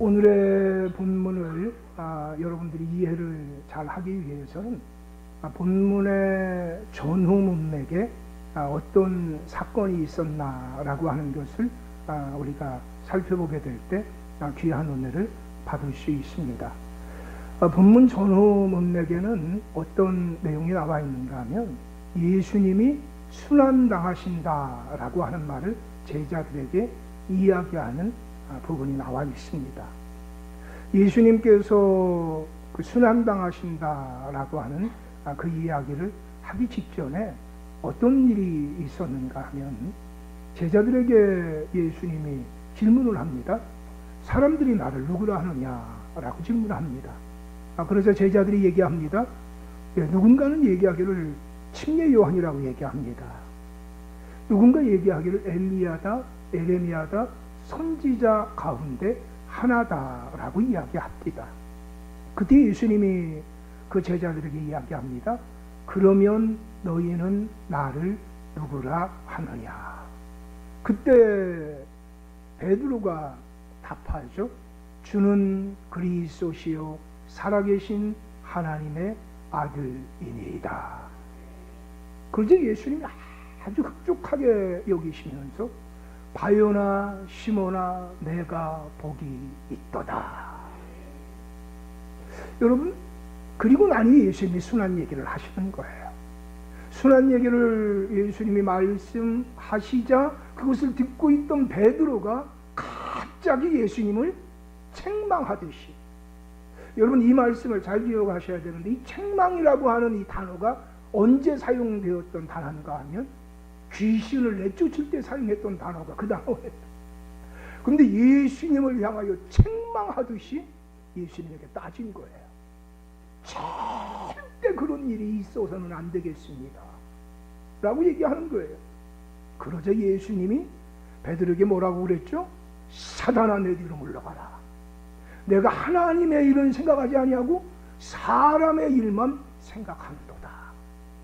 오늘의 본문을 여러분들이 이해를 잘 하기 위해서는 본문의 전후 문맥에 어떤 사건이 있었나라고 하는 것을 우리가 살펴보게 될 때 귀한 은혜를 받을 수 있습니다. 본문 전후 문맥에는 어떤 내용이 나와 있는가 하면 예수님이 순환당하신다라고 하는 말을 제자들에게 이야기하는 부분이 나와 있습니다. 예수님께서 그 순환당하신다라고 하는 그 이야기를 하기 직전에 어떤 일이 있었는가 하면 제자들에게 예수님이 질문을 합니다. 사람들이 나를 누구라 하느냐라고 질문합니다. 그래서 제자들이 얘기합니다. 누군가는 얘기하기를 침례 요한이라고 얘기합니다. 누군가 얘기하기를 엘리야다, 에레미야다, 선지자 가운데 하나다라고 이야기합니다. 그때 예수님이 그 제자들에게 이야기합니다. 그러면 너희는 나를 누구라 하느냐. 그때 베드로가 답하죠. 주는 그리스도시요 살아계신 하나님의 아들이니이다. 그러자 예수님이 아주 흡족하게 여기시면서 바요나 시몬아 내가 복이 있도다. 여러분, 그리고 나니 예수님이 순환 얘기를 하시는 거예요. 순환 얘기를 예수님이 말씀하시자 그것을 듣고 있던 베드로가 갑자기 예수님을 책망하듯이, 여러분 이 말씀을 잘 기억하셔야 되는데, 이 책망이라고 하는 이 단어가 언제 사용되었던 단어인가 하면 귀신을 내쫓을 때 사용했던 단어가 그 단어예요. 그런데 예수님을 향하여 책망하듯이 예수님에게 따진 거예요. 절대 그런 일이 있어서는 안 되겠습니다 라고 얘기하는 거예요. 그러자 예수님이 베드로에게 뭐라고 그랬죠? 사단아 내 뒤로 물러가라. 내가 하나님의 일은 생각하지 아니하고 사람의 일만 생각하는도다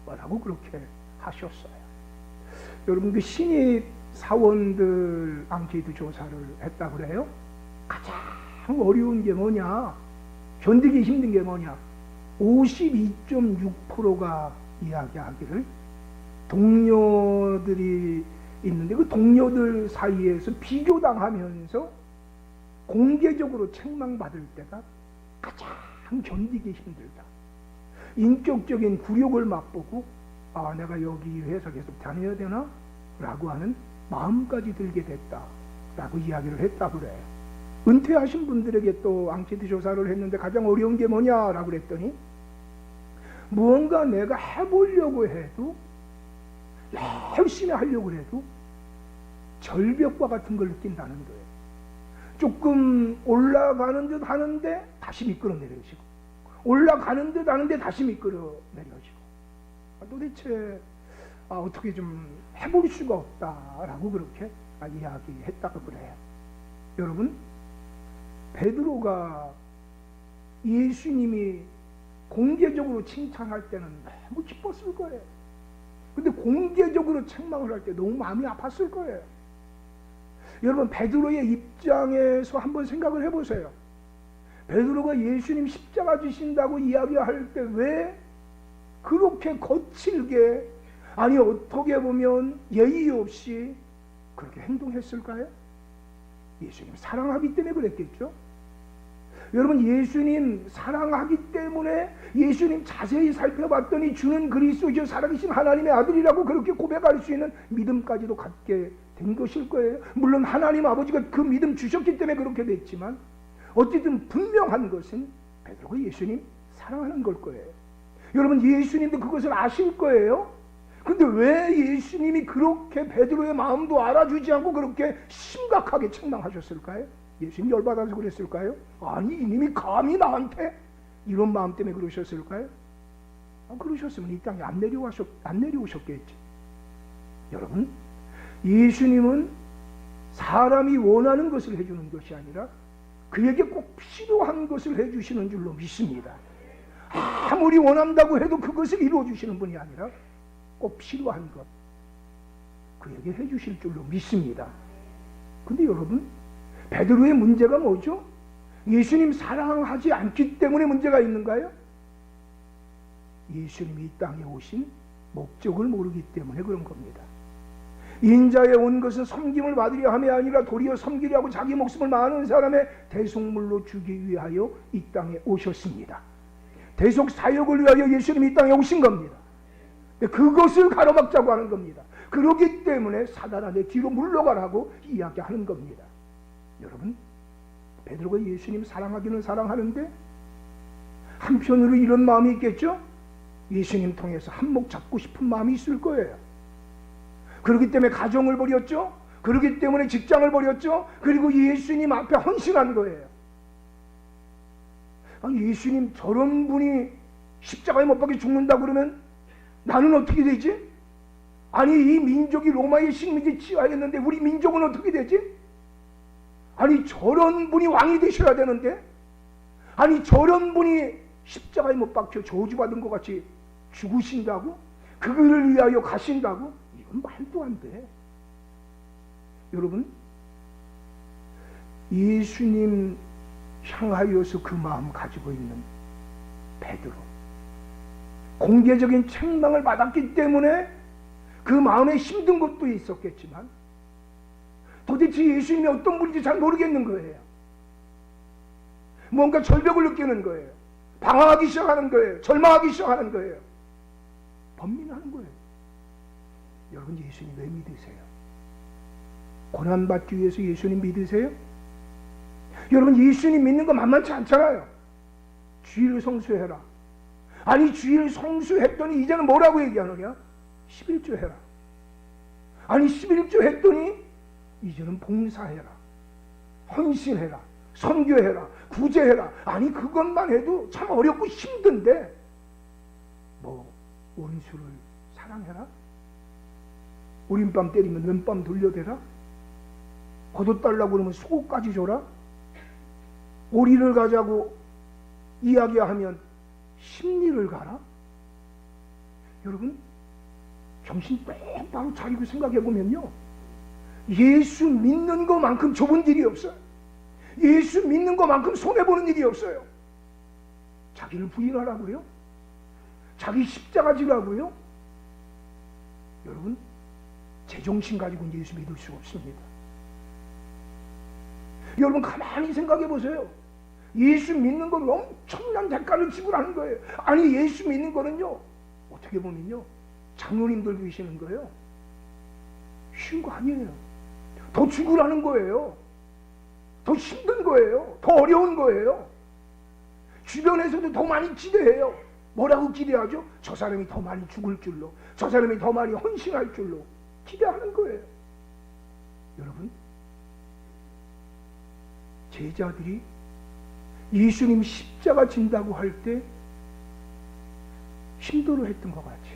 라고 그렇게 하셨어요. 여러분, 그 신입 사원들 앙케이트 조사를 했다고 그래요. 가장 어려운 게 뭐냐, 견디기 힘든 게 뭐냐, 52.6%가 이야기하기를 동료들이 있는데 그 동료들 사이에서 비교당하면서 공개적으로 책망받을 때가 가장 견디기 힘들다. 인격적인 굴욕을 맛보고 내가 여기 회사 계속 다녀야 되나? 라고 하는 마음까지 들게 됐다 라고 이야기를 했다고 그래요. 은퇴하신 분들에게 또 앙케이트 조사를 했는데 가장 어려운 게 뭐냐라고 그랬더니 무언가 내가 해보려고 해도, 열심히 하려고 해도 절벽과 같은 걸 느낀다는 거예요. 조금 올라가는 듯 하는데 다시 미끄러 내려지고, 올라가는 듯 하는데 다시 미끄러 내려지고, 도대체 어떻게 좀 해볼 수가 없다라고 그렇게 이야기했다고 그래요. 여러분, 베드로가 예수님이 공개적으로 칭찬할 때는 너무 기뻤을 거예요. 근데 공개적으로 책망을 할 때 너무 마음이 아팠을 거예요. 여러분, 베드로의 입장에서 한번 생각을 해보세요. 베드로가 예수님 십자가 지신다고 이야기할 때 왜 그렇게 거칠게, 아니 어떻게 보면 예의 없이 그렇게 행동했을까요? 예수님 사랑하기 때문에 그랬겠죠. 여러분, 예수님 사랑하기 때문에 예수님 자세히 살펴봤더니 주는 그리스도시요 살아계신 하나님의 아들이라고 그렇게 고백할 수 있는 믿음까지도 갖게 된 것일 거예요. 물론 하나님 아버지가 그 믿음 주셨기 때문에 그렇게 됐지만 어쨌든 분명한 것은 베드로가 예수님 사랑하는 걸 거예요. 여러분, 예수님도 그것을 아실 거예요. 근데 왜 예수님이 그렇게 베드로의 마음도 알아주지 않고 그렇게 심각하게 책망하셨을까요? 예수님 열받아서 그랬을까요? 아니, 이님이 감히 나한테 이런 마음 때문에 그러셨을까요? 그러셨으면 이 땅에 안 내려오셨겠지. 여러분, 예수님은 사람이 원하는 것을 해주는 것이 아니라 그에게 꼭 필요한 것을 해주시는 줄로 믿습니다. 아무리 원한다고 해도 그것을 이루어주시는 분이 아니라 꼭 필요한 것 그에게 해주실 줄로 믿습니다. 근데 여러분, 베드로의 문제가 뭐죠? 예수님 사랑하지 않기 때문에 문제가 있는가요? 예수님이 이 땅에 오신 목적을 모르기 때문에 그런 겁니다. 인자에 온 것은 섬김을 받으려 함이 아니라 도리어 섬기려 하고 자기 목숨을 많은 사람의 대속물로 주기 위하여 이 땅에 오셨습니다. 대속 사역을 위하여 예수님이 이 땅에 오신 겁니다. 그것을 가로막자고 하는 겁니다. 그렇기 때문에 사단아 내 뒤로 물러가라고 이야기하는 겁니다. 여러분, 베드로가 예수님 사랑하기는 사랑하는데 한편으로 이런 마음이 있겠죠? 예수님 통해서 한몫 잡고 싶은 마음이 있을 거예요. 그렇기 때문에 가정을 버렸죠. 그렇기 때문에 직장을 버렸죠. 그리고 예수님 앞에 헌신한 거예요. 아니, 예수님 저런 분이 십자가에 못 박혀 죽는다 그러면 나는 어떻게 되지? 아니, 이 민족이 로마의 식민지에 치하였는데 우리 민족은 어떻게 되지? 아니, 저런 분이 왕이 되셔야 되는데, 아니, 저런 분이 십자가에 못 박혀 저주받은 것 같이 죽으신다고? 그거를 위하여 가신다고? 이건 말도 안 돼. 여러분, 예수님 향하여서 그 마음 가지고 있는 베드로, 공개적인 책망을 받았기 때문에 그 마음에 힘든 것도 있었겠지만 도대체 예수님이 어떤 분인지 잘 모르겠는 거예요. 뭔가 절벽을 느끼는 거예요. 방황하기 시작하는 거예요. 절망하기 시작하는 거예요. 번민하는 거예요. 여러분, 예수님 왜 믿으세요? 고난받기 위해서 예수님 믿으세요? 여러분, 예수님 믿는 거 만만치 않잖아요. 주일 성수해라. 아니, 주일 성수했더니 이제는 뭐라고 얘기하느냐? 11조 해라. 아니, 11조 했더니 이제는 봉사해라, 헌신해라, 선교해라, 구제해라. 아니, 그것만 해도 참 어렵고 힘든데 뭐 원수를 사랑해라? 오른밤 때리면 왼밤 돌려대라? 걷어달라고 그러면 속옷까지 줘라? 오리를 가자고 이야기하면 심리를 가라? 여러분, 정신 똑바로 차리고 생각해보면요, 예수 믿는 것만큼 좁은 일이 없어요. 예수 믿는 것만큼 손해보는 일이 없어요. 자기를 부인하라고요? 자기 십자가 지라고요? 여러분, 제정신 가지고는 예수 믿을 수 없습니다. 여러분, 가만히 생각해 보세요. 예수 믿는 건 엄청난 대가를 지불하는 거예요. 아니, 예수 믿는 거는요, 어떻게 보면요, 장로님들 계시는 거예요. 쉬운 거 아니에요. 더 죽으라는 거예요. 더 힘든 거예요. 더 어려운 거예요. 주변에서도 더 많이 기대해요. 뭐라고 기대하죠? 저 사람이 더 많이 죽을 줄로, 저 사람이 더 많이 헌신할 줄로 기대하는 거예요. 여러분, 제자들이 예수님 십자가 진다고 할 때 힘들어했던 것 같이,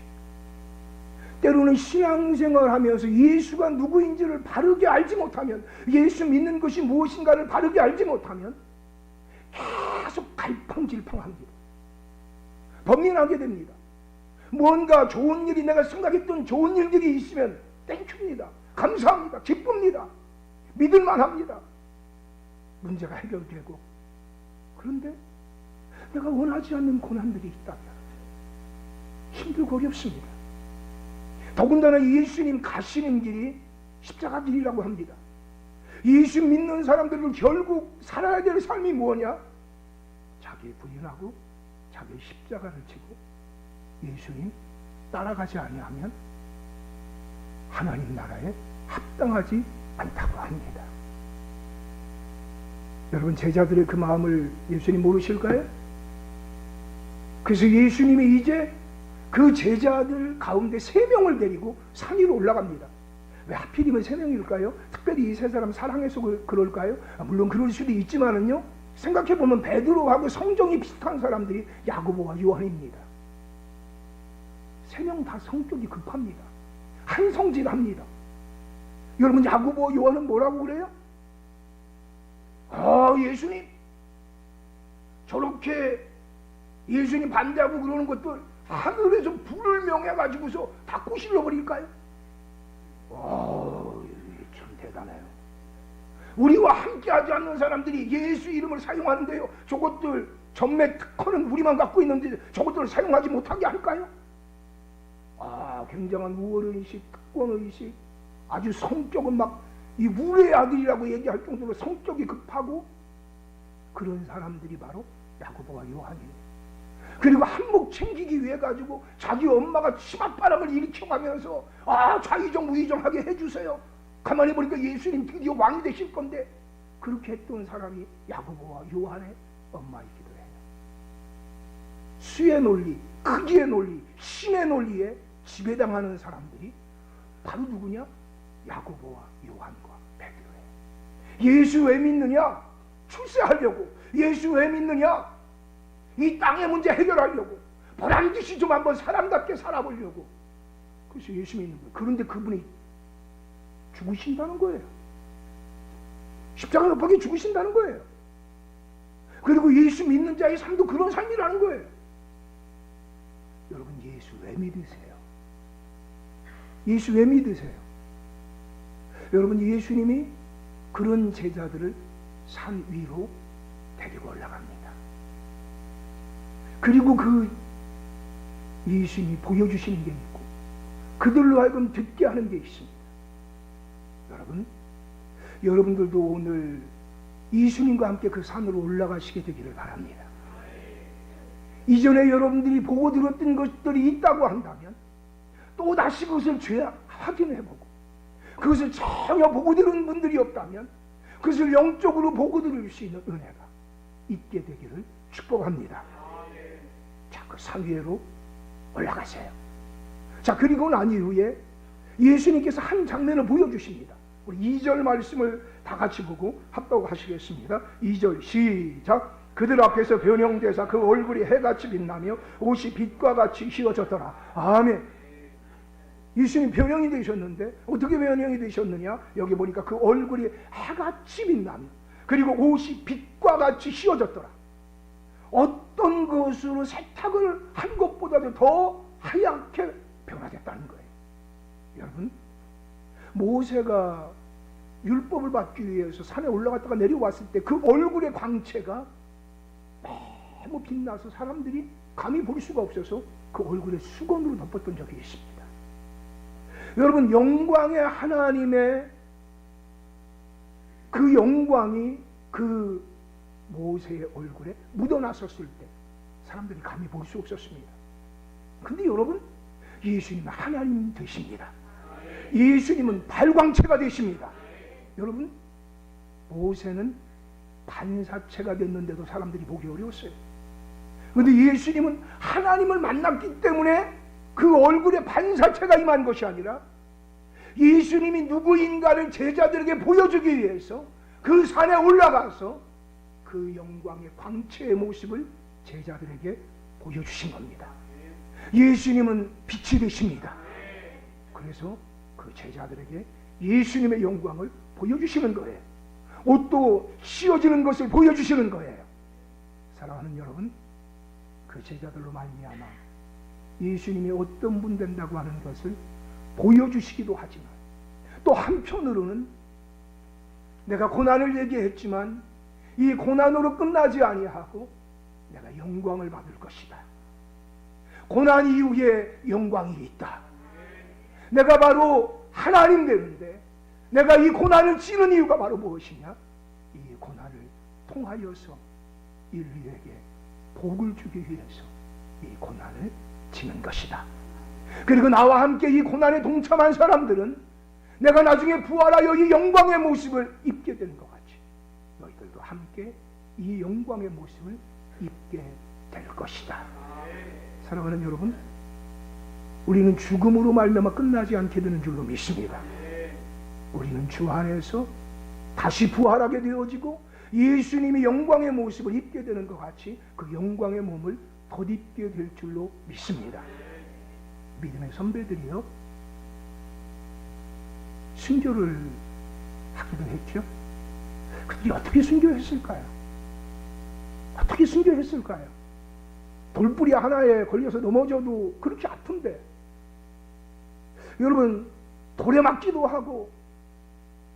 때로는 신앙생활을 하면서 예수가 누구인지를 바르게 알지 못하면, 예수 믿는 것이 무엇인가를 바르게 알지 못하면 계속 갈팡질팡합니다. 번민하게 됩니다. 뭔가 좋은 일이, 내가 생각했던 좋은 일들이 있으면 땡큐입니다. 감사합니다. 기쁩니다. 믿을만합니다. 문제가 해결되고, 그런데 내가 원하지 않는 고난들이 있다면 힘들고 어렵습니다. 더군다나 예수님 가시는 길이 십자가 길이라고 합니다. 예수 믿는 사람들은 결국 살아야 될 삶이 뭐냐? 자기 부인하고 자기 십자가를 지고 예수님 따라가지 아니하면 하나님 나라에 합당하지 않다고 합니다. 여러분, 제자들의 그 마음을 예수님 모르실까요? 그래서 예수님이 이제 그 제자들 가운데 3명을 데리고 산 위로 올라갑니다. 왜 하필이면 3명일까요? 특별히 이 3사람 사랑해서 그럴까요? 물론 그럴 수도 있지만은요, 생각해보면 베드로하고 성정이 비슷한 사람들이 야고보와 요한입니다. 3명 다 성격이 급합니다. 한성질합니다. 여러분, 야고보와 요한은 뭐라고 그래요? 예수님, 저렇게 예수님 반대하고 그러는 것들 하늘에서 불을 명해가지고서 다 꼬실러 버릴까요? 참 대단해요. 우리와 함께하지 않는 사람들이 예수 이름을 사용하는데요, 저것들 전매 특허는 우리만 갖고 있는데 저것들을 사용하지 못하게 할까요? 굉장한 우월의식, 특권의식, 아주 성격은 막 이 우레의 아들이라고 얘기할 정도로 성격이 급하고, 그런 사람들이 바로 야고보와 요한이에요. 그리고 한몫 챙기기 위해 가지고 자기 엄마가 치맛바람을 일으켜가면서 좌의정 우의정하게 해주세요. 가만히 보니까 예수님 드디어 왕이 되실 건데, 그렇게 했던 사람이 야고보와 요한의 엄마이기도 해요. 수의 논리, 크기의 논리, 신의 논리에 지배당하는 사람들이 바로 누구냐? 야고보와 요한과 베드로예요. 예수 왜 믿느냐? 출세하려고. 예수 왜 믿느냐? 이 땅의 문제 해결하려고. 보란듯이 좀 한번 사람답게 살아보려고. 그래서 예수 믿는 거예요. 그런데 그분이 죽으신다는 거예요. 십자가 못 박혀 죽으신다는 거예요. 그리고 예수 믿는 자의 삶도 그런 삶이라는 거예요. 여러분, 예수 왜 믿으세요? 예수 왜 믿으세요? 여러분, 예수님이 그런 제자들을 산 위로 데리고 올라갑니다. 그리고 그 예수님이 보여주시는 게 있고, 그들로 하여금 듣게 하는 게 있습니다. 여러분들도 오늘 예수님과 함께 그 산으로 올라가시게 되기를 바랍니다. 이전에 여러분들이 보고 들었던 것들이 있다고 한다면 또 다시 그것을 확인해보고, 그것을 전혀 보고 들은 분들이 없다면 그것을 영적으로 보고 들을 수 있는 은혜가 있게 되기를 축복합니다. 자, 그 산 위로 올라가세요. 자, 그리고 난 이후에 예수님께서 한 장면을 보여주십니다. 우리 2절 말씀을 다 같이 보고 합독하시겠습니다. 2절 시작. 그들 앞에서 변형되사 그 얼굴이 해같이 빛나며 옷이 빛과 같이 휘어졌더라. 아멘. 예수님 변형이 되셨는데 어떻게 변형이 되셨느냐? 여기 보니까 그 얼굴이 해같이 빛나며 그리고 옷이 빛과 같이 휘어졌더라. 어떤 것으로 세탁을 한 것보다도 더 하얗게 변화됐다는 거예요. 여러분, 모세가 율법을 받기 위해서 산에 올라갔다가 내려왔을 때 그 얼굴의 광채가 너무 빛나서 사람들이 감히 볼 수가 없어서 그 얼굴에 수건으로 덮었던 적이 있습니다. 여러분, 영광의 하나님의 그 영광이 그 모세의 얼굴에 묻어났었을 때 사람들이 감히 볼 수 없었습니다. 근데 여러분, 예수님은 하나님 되십니다. 예수님은 발광체가 되십니다. 여러분, 모세는 반사체가 됐는데도 사람들이 보기 어려웠어요. 그런데 예수님은 하나님을 만났기 때문에 그 얼굴에 반사체가 임한 것이 아니라 예수님이 누구인가를 제자들에게 보여주기 위해서 그 산에 올라가서 그 영광의 광채의 모습을 제자들에게 보여주신 겁니다. 예수님은 빛이 되십니다. 그래서 그 제자들에게 예수님의 영광을 보여주시는 거예요. 옷도 씌워지는 것을 보여주시는 거예요. 사랑하는 여러분, 그 제자들로 말미암아 예수님이 어떤 분 된다고 하는 것을 보여주시기도 하지만, 또 한편으로는 내가 고난을 얘기했지만 이 고난으로 끝나지 아니하고 내가 영광을 받을 것이다. 고난 이후에 영광이 있다. 내가 바로 하나님 되는데 내가 이 고난을 치는 이유가 바로 무엇이냐? 이 고난을 통하여서 인류에게 복을 주기 위해서 이 고난을 치는 것이다. 그리고 나와 함께 이 고난에 동참한 사람들은 내가 나중에 부활하여 이 영광의 모습을 입게 되는 것 같이 너희들도 함께 이 영광의 모습을 입게 될 것이다. 사랑하는 여러분, 우리는 죽음으로 말미암아 끝나지 않게 되는 줄로 믿습니다. 우리는 주 안에서 다시 부활하게 되어지고 예수님이 영광의 모습을 입게 되는 것 같이 그 영광의 몸을 덧입게 될 줄로 믿습니다. 믿음의 선배들이요, 순교를 하기도 했죠. 그들이 어떻게 순교했을까요? 어떻게 순교했을까요? 돌뿌리 하나에 걸려서 넘어져도 그렇게 아픈데, 여러분, 돌에 맞기도 하고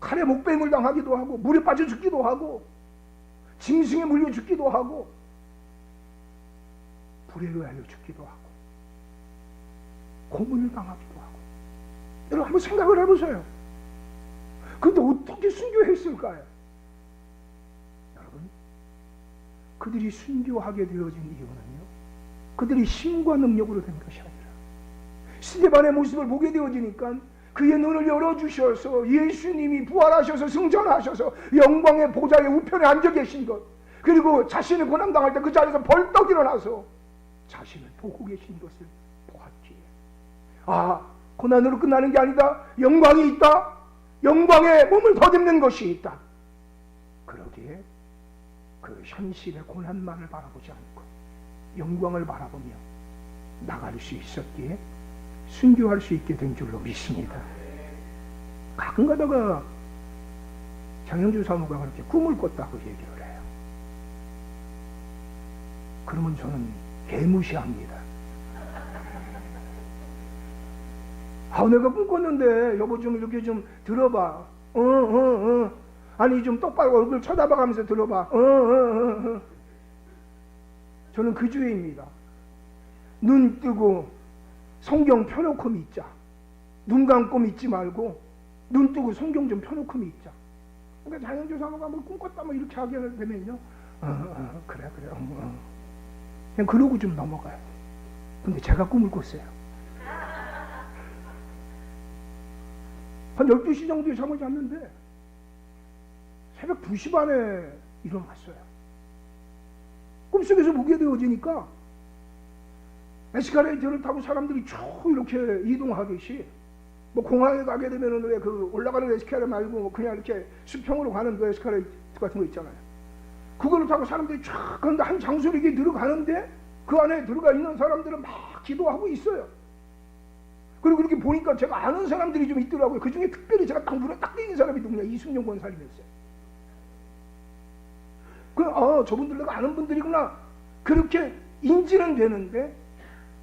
칼에 목베임을 당하기도 하고 물에 빠져 죽기도 하고 짐승에 물려 죽기도 하고 불에 의하여 죽기도 하고 고문을 당하기도 하고. 여러분 한번 생각을 해보세요. 그런데 어떻게 순교했을까요? 여러분, 그들이 순교하게 되어진 이유는요, 그들이 힘과 능력으로 된 것이 아니라 스데반의 모습을 보게 되어지니까 그의 눈을 열어주셔서 예수님이 부활하셔서 승천하셔서 영광의 보좌의 우편에 앉아 계신 것, 그리고 자신이 고난당할 때 그 자리에서 벌떡 일어나서 자신을 보고 계신 것을 보았기에, 아, 고난으로 끝나는 게 아니다, 영광이 있다, 영광에 몸을 더듬는 것이 있다. 그러기에 그 현실의 고난만을 바라보지 않고 영광을 바라보며 나갈 수 있었기에 순교할 수 있게 된 줄로 믿습니다. 가끔 가다가 장영주 사모가 그렇게 꿈을 꿨다고 얘기를 해요. 그러면 저는 개무시합니다. 아, 내가 꿈 꿨는데 여보 좀 이렇게 좀 들어봐. 아니 좀 똑바로 얼굴 쳐다봐가면서 들어봐. 저는 그 주의입니다. 눈 뜨고 성경 펴놓고 믿자. 눈 감고 믿지 말고 눈 뜨고 성경 좀 펴놓고 믿자. 그러니까 장영주 사모가 뭐 꿈꿨다 뭐 이렇게 하게 되면요, 그래. 그냥 그러고 좀 넘어가요. 근데 제가 꿈을 꿨어요. 한 12시 정도에 잠을 잤는데 새벽 2시 반에 일어났어요. 꿈속에서 보게 되어지니까 에스카레이터를 타고 사람들이 쭉 이렇게 이동하듯이, 뭐 공항에 가게 되면은 왜 그 올라가는 에스카레이터 말고 그냥 이렇게 수평으로 가는 그 에스카레이터 같은 거 있잖아요. 그거를 타고 사람들이 쫙 가는데 한 장소로 이렇게 들어가는데 그 안에 들어가 있는 사람들은 막 기도하고 있어요. 그리고 그렇게 보니까 제가 아는 사람들이 좀 있더라고요. 그 중에 특별히 제가 딱 눈에 딱 띄는 사람이 누구냐, 이순영 권사님이었어요. 저분들 내가 아는 분들이구나, 그렇게 인지는 되는데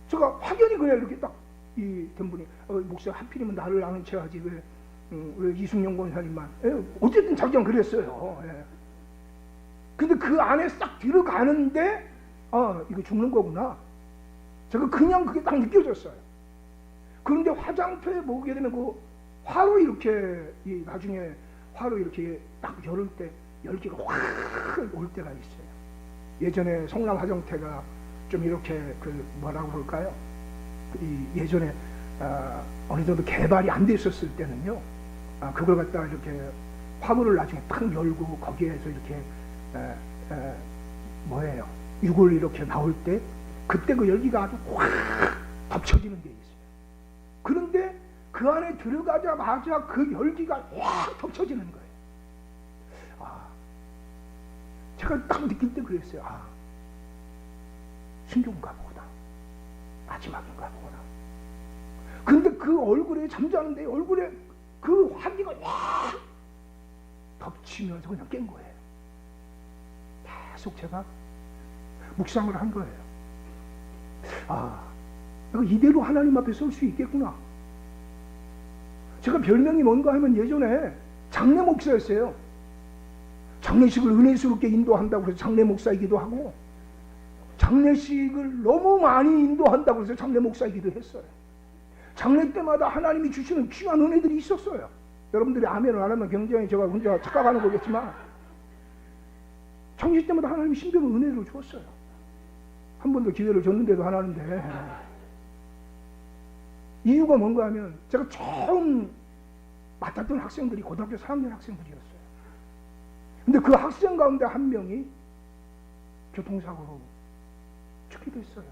제가 확연히 그냥 이렇게 딱 된 분이, 목사 하필이면 나를 아는 체 하지 왜 이순영 권사님만, 어쨌든 자기는 그랬어요. 예. 근데 그 안에 싹 들어가는데 이거 죽는 거구나, 제가 그냥 그게 딱 느껴졌어요. 그런데 화장터에 보게 되면 그 화로 이렇게 나중에 화로 이렇게 딱 열을 때 열기가 확 올 때가 있어요. 예전에 성남 화장터가 좀 이렇게 뭐라고 그럴까요? 예전에 어느 정도 개발이 안 됐었을 때는요, 그걸 갖다가 이렇게 화물을 나중에 탁 열고 거기에서 이렇게 뭐예요? 유골 이렇게 나올 때 그때 그 열기가 아주 확 덮쳐지는 게 있어요. 그런데 그 안에 들어가자마자 그 열기가 확 덮쳐지는 거예요. 제가 딱 느낄 때 그랬어요. 순교인가 보구나, 마지막인가 보구나. 근데 그 얼굴에 잠자는데 얼굴에 그 화기가 확 덮치면서 그냥 깬 거예요. 계속 제가 묵상을 한 거예요. 내가 이대로 하나님 앞에 설 수 있겠구나. 제가 별명이 뭔가 하면 예전에 장례 목사였어요. 장례식을 은혜스럽게 인도한다고 해서 장례 목사이기도 하고, 장례식을 너무 많이 인도한다고 해서 장례 목사이기도 했어요. 장례 때마다 하나님이 주시는 귀한 은혜들이 있었어요. 여러분들이 아멘을 안 하면 굉장히 제가 혼자 착각하는 거겠지만, 장례식 때마다 하나님이 신비한 은혜를 주었어요. 한 번도 기회를 줬는데도 하나는데, 이유가 뭔가 하면 제가 처음 맡았던 학생들이 고등학교 4학년 학생들이었어요. 근데 그 학생 가운데 한 명이 교통사고로 죽게 됐어요.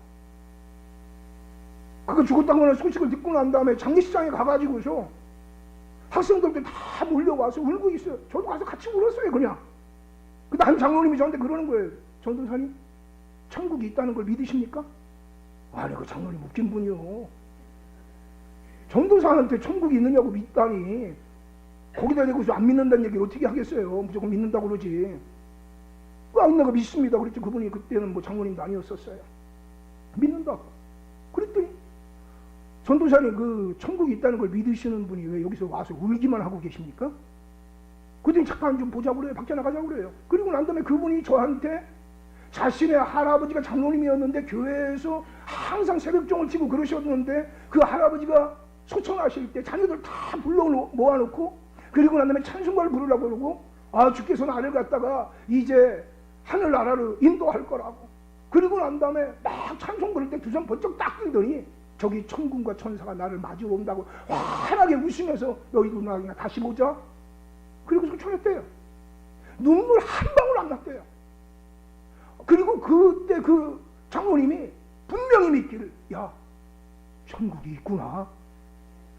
그가 죽었다고 하는 소식을 듣고 난 다음에 장례식장에 가가지고서 학생들도 다 몰려와서 울고 있어요. 저도 가서 같이 울었어요, 그냥. 근데 한 장로님이 저한테 그러는 거예요. 전도사님, 천국이 있다는 걸 믿으십니까? 아니, 그 장로님 웃긴 분이요. 전도사한테 천국이 있느냐고 믿다니, 거기다 대고서 안 믿는다는 얘기를 어떻게 하겠어요. 무조건 믿는다고 그러지. 내가 믿습니다. 그랬지. 그분이 그때는 뭐 장로님도 아니었었어요. 믿는다고. 그랬더니 전도사님, 그 천국이 있다는 걸 믿으시는 분이 왜 여기서 와서 울기만 하고 계십니까? 그랬더니 잠깐 좀 보자고 그래요. 밖에 나가자고 그래요. 그리고 난 다음에 그분이 저한테 자신의 할아버지가 장로님이었는데 교회에서 항상 새벽종을 치고 그러셨는데 그 할아버지가 소천하실 때 자녀들 다 불러 모아놓고 그리고 난 다음에 찬송가를 부르라고 그러고 주께서 나를 갖다가 이제 하늘나라를 인도할 거라고. 그리고 난 다음에 막 찬송 부를 때 두 손 번쩍 딱 들더니 저기 천군과 천사가 나를 맞으러 온다고 환하게 웃으면서 너희도 나랑 다시 보자. 그리고 소천했대요. 눈물 한 방울 안 났대요. 그리고 그때 그 장로님이 분명히 믿기를 야 천국이 있구나.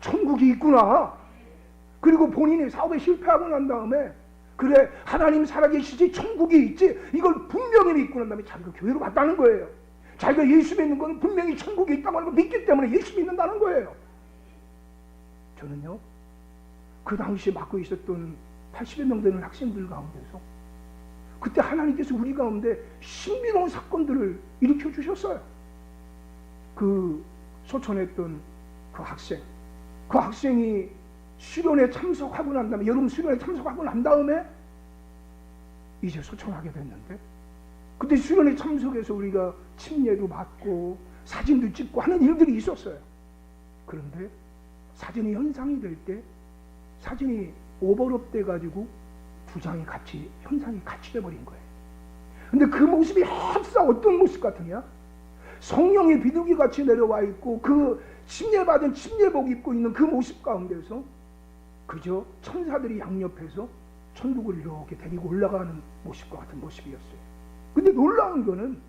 천국이 있구나. 그리고 본인이 사업에 실패하고 난 다음에 그래 하나님 살아계시지 천국이 있지 이걸 분명히 믿고 난 다음에 자기가 교회로 갔다는 거예요. 자기가 예수 믿는 건 분명히 천국이 있다고 하는 걸 믿기 때문에 예수 믿는다는 거예요. 저는요 그 당시에 맡고 있었던 80여 명 되는 학생들 가운데서 그때 하나님께서 우리 가운데 신비로운 사건들을 일으켜 주셨어요. 그 소천했던 그 학생이 수련회 참석하고 난 다음에 여름 수련회 참석하고 난 다음에 이제 소천하게 됐는데 그때 수련회 참석해서 우리가 침례도 받고 사진도 찍고 하는 일들이 있었어요. 그런데 사진이 현상이 될 때 사진이 오버랩 돼가지고 두 장이 같이 현상이 같이 돼버린 거예요. 근데 그 모습이 항상 어떤 모습 같으냐? 성령의 비둘기 같이 내려와 있고 그 침례받은 침례복 입고 있는 그 모습 가운데서 그저 천사들이 양옆에서 천국을 이렇게 데리고 올라가는 모습과 같은 모습이었어요. 근데 놀라운 거는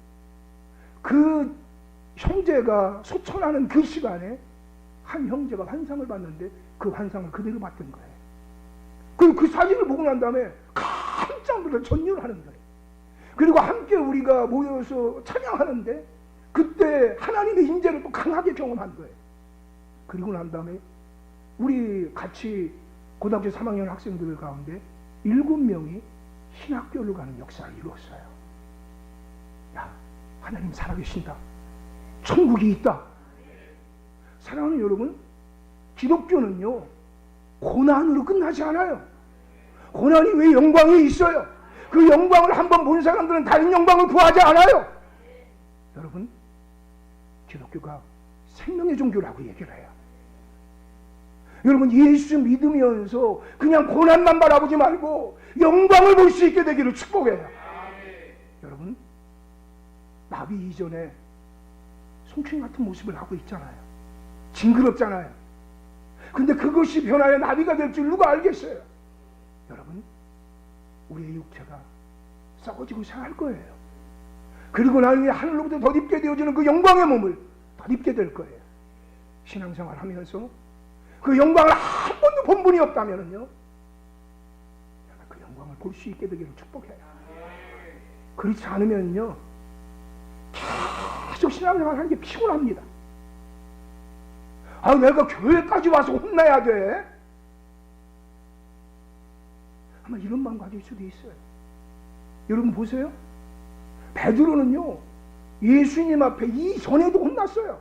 그 형제가 소천하는 그 시간에 한 형제가 환상을 봤는데 그 환상을 그대로 봤던 거예요. 그 사진을 보고 난 다음에 깜짝 놀라 전율하는 거예요. 그리고 함께 우리가 모여서 찬양하는데 그때 하나님의 인재를 또 강하게 경험한 거예요. 그리고 난 다음에 우리 같이 고등학교 3학년 학생들 가운데 7명이 신학교를 가는 역사를 이루었어요. 야, 하나님 살아계신다. 천국이 있다. 사랑하는 여러분, 기독교는요 고난으로 끝나지 않아요. 고난이 왜 영광이 있어요? 그 영광을 한번 본 사람들은 다른 영광을 구하지 않아요. 여러분, 기독교가 생명의 종교라고 얘기를 해요. 여러분, 예수 믿으면서 그냥 고난만 바라보지 말고 영광을 볼 수 있게 되기를 축복해요. 여러분, 나비 이전에 송충이 같은 모습을 하고 있잖아요. 징그럽잖아요. 근데 그것이 변하여 나비가 될 줄 누가 알겠어요? 여러분, 우리의 육체가 썩어지고 상할 거예요. 그리고 나중에 하늘로부터 덧입게 되어지는 그 영광의 몸을 덧입게 될 거예요. 신앙생활 하면서 그 영광을 한 번도 본 분이 없다면요, 그 영광을 볼 수 있게 되기를 축복해요. 그렇지 않으면요, 계속 신앙생활 하는 게 피곤합니다. 내가 교회까지 와서 혼나야 돼? 아마 이런 마음 가질 수도 있어요. 여러분 보세요. 베드로는요, 예수님 앞에 이전에도 혼났어요.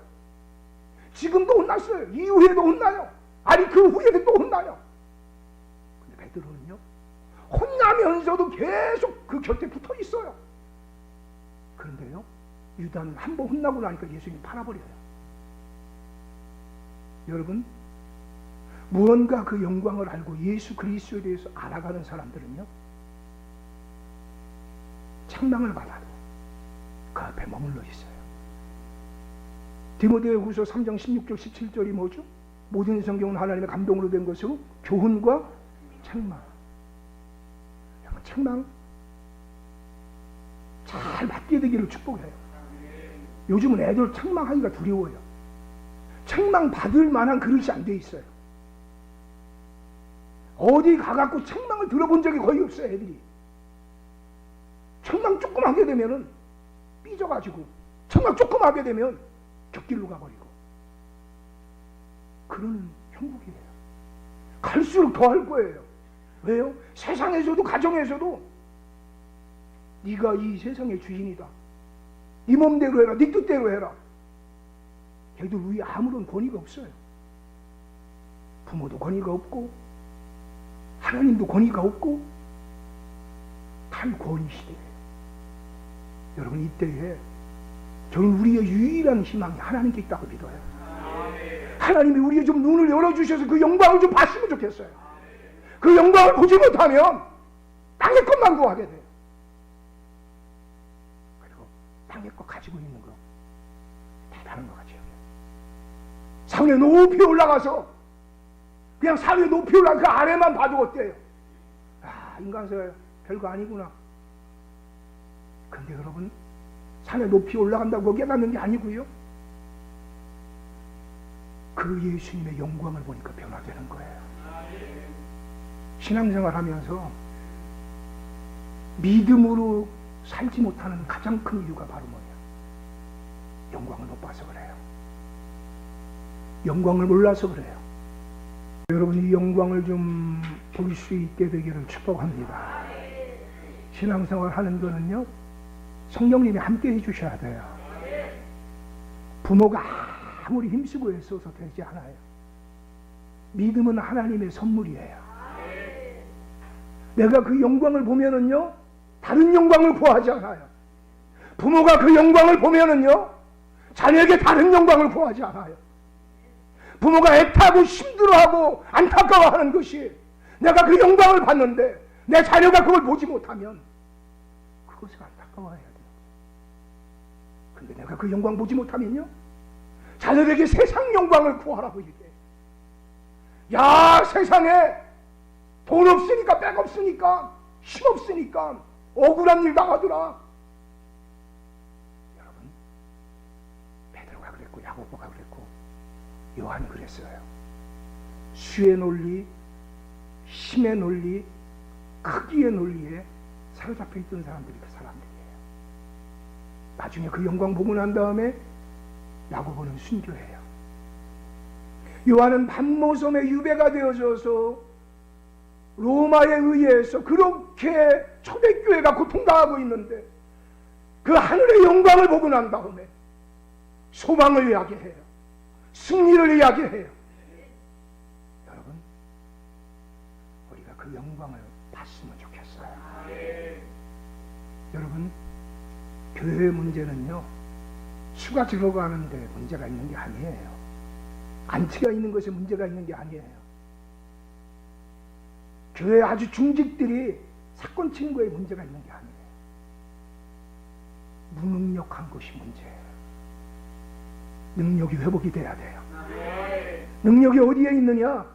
지금도 혼났어요. 이후에도 혼나요. 아니 그 후에도 또 혼나요. 근데 베드로는요, 혼나면서도 계속 그 곁에 붙어 있어요. 그런데요, 유다는 한 번 혼나고 나니까 예수님 팔아버려요. 여러분, 무언가 그 영광을 알고 예수 그리스도에 대해서 알아가는 사람들은요, 책망을 받아도 그 앞에 머물러 있어요. 디모데후서 3장 16절 17절이 뭐죠? 모든 성경은 하나님의 감동으로 된 것으로 교훈과 책망. 책망 잘 받게 되기를 축복해요. 요즘은 애들 책망하기가 두려워요. 책망 받을 만한 그릇이 안 돼 있어요. 어디 가갖고 책망을 들어본 적이 거의 없어요. 애들이 책망 조금 하게 되면은 삐져가지고, 책망 조금 하게 되면 곁길로 가버리고, 그러는 형국이에요. 갈수록 더 할 거예요. 왜요? 세상에서도 가정에서도 네가 이 세상의 주인이다. 네 몸대로 해라. 네 뜻대로 해라. 걔들 위에 아무런 권위가 없어요. 부모도 권위가 없고, 하나님도 권위가 없고 탈권위 시대예요. 여러분, 이때에 저는 우리의 유일한 희망이 하나님께 있다고 믿어요. 하나님이 우리의 좀 눈을 열어주셔서 그 영광을 좀 봤으면 좋겠어요. 그 영광을 보지 못하면 땅의 것만 구하게 돼요. 그리고 땅의 것 가지고 있는 거 대단한 것 같아요. 산에 높이 올라가서 그냥 산에 높이 올라가 그 아래만 봐도 어때요? 아, 인간세계 별거 아니구나. 근데 여러분, 산에 높이 올라간다고 깨닫는 게 아니고요, 그 예수님의 영광을 보니까 변화되는 거예요. 신앙생활 하면서 믿음으로 살지 못하는 가장 큰 이유가 바로 뭐냐? 영광을 못 봐서 그래요. 영광을 몰라서 그래요. 여러분이 영광을 좀 볼 수 있게 되기를 축복합니다. 신앙생활 하는 거는요, 성령님이 함께 해주셔야 돼요. 부모가 아무리 힘쓰고 애써서 되지 않아요. 믿음은 하나님의 선물이에요. 내가 그 영광을 보면은요, 다른 영광을 구하지 않아요. 부모가 그 영광을 보면은요, 자녀에게 다른 영광을 구하지 않아요. 부모가 애타고 힘들어하고 안타까워하는 것이, 내가 그 영광을 봤는데 내 자녀가 그걸 보지 못하면 그것을 안타까워해야 돼요. 근데 내가 그 영광 보지 못하면요, 자녀에게 세상 영광을 구하라고 얘기해요. 야, 세상에 돈 없으니까, 백 없으니까, 힘 없으니까 억울한 일 당하더라. 여러분, 베드로가 그랬고 야고보가 그랬고 요한이 그랬어요. 수의 논리, 힘의 논리, 크기의 논리에 사로잡혀 있던 사람들이 그 사람들이에요. 나중에 그 영광 보고 난 다음에 야고보는 순교해요. 요한은 밤모섬에 유배가 되어져서 로마에 의해서 그렇게 초대교회가 고통당하고 있는데 그 하늘의 영광을 보고 난 다음에 소망을 이야기해요. 승리를 이야기해요. 여러분, 우리가 그 영광을 봤으면 좋겠어요. 여러분, 교회의 문제는요, 수가 들어가는데 문제가 있는 게 아니에요. 안티가 있는 것에 문제가 있는 게 아니에요. 교회 아주 중직들이 사건 친구에 문제가 있는 게 아니에요. 무능력한 것이 문제예요. 능력이 회복이 돼야 돼요. 능력이 어디에 있느냐?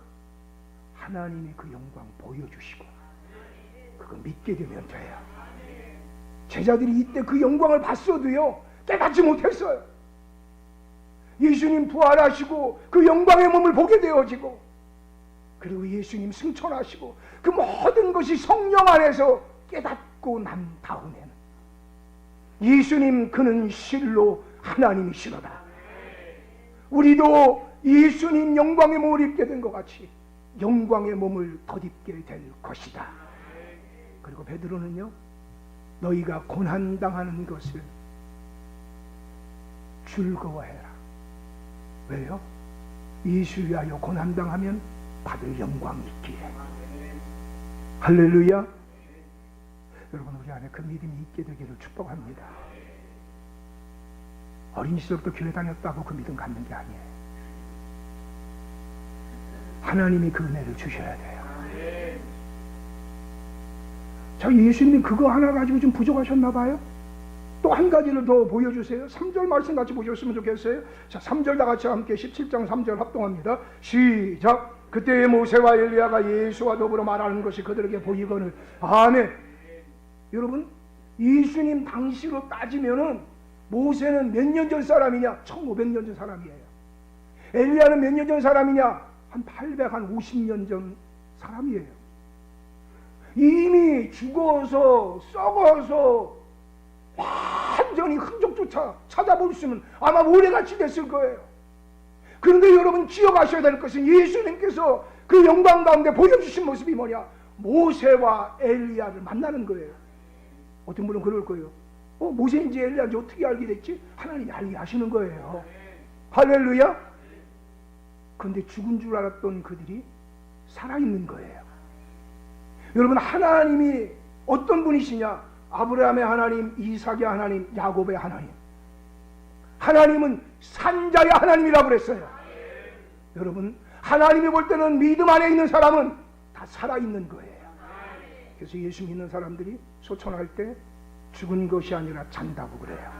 하나님이 그 영광 보여주시고 그거 믿게 되면 돼요. 제자들이 이때 그 영광을 봤어도요, 깨닫지 못했어요. 예수님 부활하시고 그 영광의 몸을 보게 되어지고, 그리고 예수님 승천하시고 그 모든 것이 성령 안에서 깨닫고 난 다음에는 예수님 그는 실로 하나님이시로다. 우리도 예수님 영광의 몸을 입게 된 것 같이 영광의 몸을 덧입게 될 것이다. 그리고 베드로는요, 너희가 고난당하는 것을 즐거워해라. 왜요? 예수 위하여 고난당하면 받을 영광이 있기에. 할렐루야. 여러분, 우리 안에 그 믿음이 있게 되기를 축복합니다. 어린 시절부터 교회 다녔다고 그 믿음 갖는 게 아니에요. 하나님이 그 은혜를 주셔야 돼요. 자, 예수님이 그거 하나 가지고 좀 부족하셨나 봐요. 또 한 가지를 더 보여주세요. 3절 말씀 같이 보셨으면 좋겠어요. 자, 3절 다 같이 함께 17장 3절 합동합니다. 시작. 그때의 모세와 엘리야가 예수와 더불어 말하는 것이 그들에게 보이거늘. 아멘. 여러분, 예수님 당시로 따지면은 모세는 몇 년 전 사람이냐? 1500년 전 사람이에요. 엘리야는 몇 년 전 사람이냐? 한 850년 전 사람이에요. 이미 죽어서 썩어서 완전히 흔적조차 찾아볼 수 있으면 아마 모래같이 됐을 거예요. 그런데 여러분, 기억하셔야 될 것은 예수님께서 그 영광 가운데 보여주신 모습이 뭐냐? 모세와 엘리야를 만나는 거예요. 어떤 분은 그럴 거예요. 모세인지 엘리야인지 어떻게 알게 됐지? 하나님이 알게 하시는 거예요. 할렐루야. 그런데 죽은 줄 알았던 그들이 살아있는 거예요. 여러분, 하나님이 어떤 분이시냐? 아브라함의 하나님, 이삭의 하나님, 야곱의 하나님. 하나님은 산자의 하나님이라고 그랬어요. 여러분, 하나님이 볼 때는 믿음 안에 있는 사람은 다 살아있는 거예요. 그래서 예수 믿는 사람들이 소천할 때 죽은 것이 아니라 잔다고 그래요.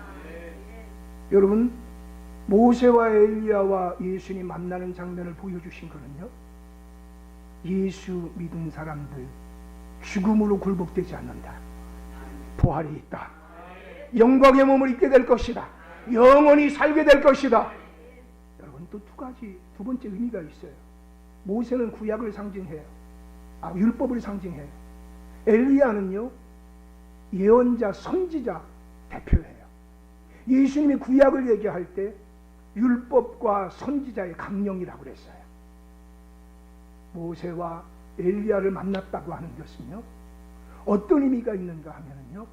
여러분, 모세와 엘리야와 예수님 만나는 장면을 보여주신 거는요, 예수 믿은 사람들 죽음으로 굴복되지 않는다. 부활이 있다. 영광의 몸을 입게 될 것이다. 영원히 살게 될 것이다. 여러분, 또 두 번째 의미가 있어요. 모세는 구약을 상징해요. 율법을 상징해요. 엘리야는요, 예언자, 선지자 대표예요. 예수님이 구약을 얘기할 때 율법과 선지자의 강령이라고 그랬어요. 모세와 엘리야를 만났다고 하는 것은요, 어떤 의미가 있는가 하면요,